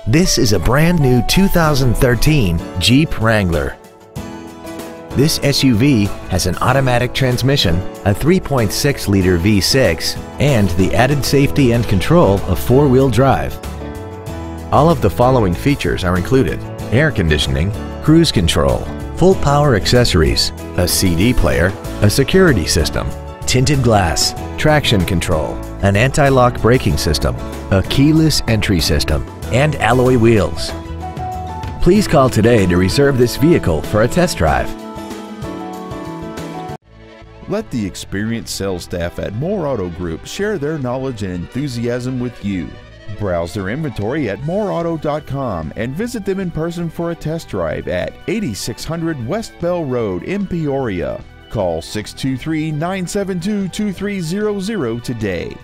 This is a brand new 2013 Jeep Wrangler. This SUV has an automatic transmission, a 3.6-liter V6, and the added safety and control of four-wheel drive. All of the following features are included: air conditioning, cruise control, full power accessories, a CD player, a security system, tinted glass, traction control, an anti-lock braking system, a keyless entry system, and alloy wheels. Please call today to reserve this vehicle for a test drive. Let the experienced sales staff at Moore Auto Group share their knowledge and enthusiasm with you. Browse their inventory at mooreauto.com and visit them in person for a test drive at 8600 West Bell Road in Peoria. Call 623-972-2300 today.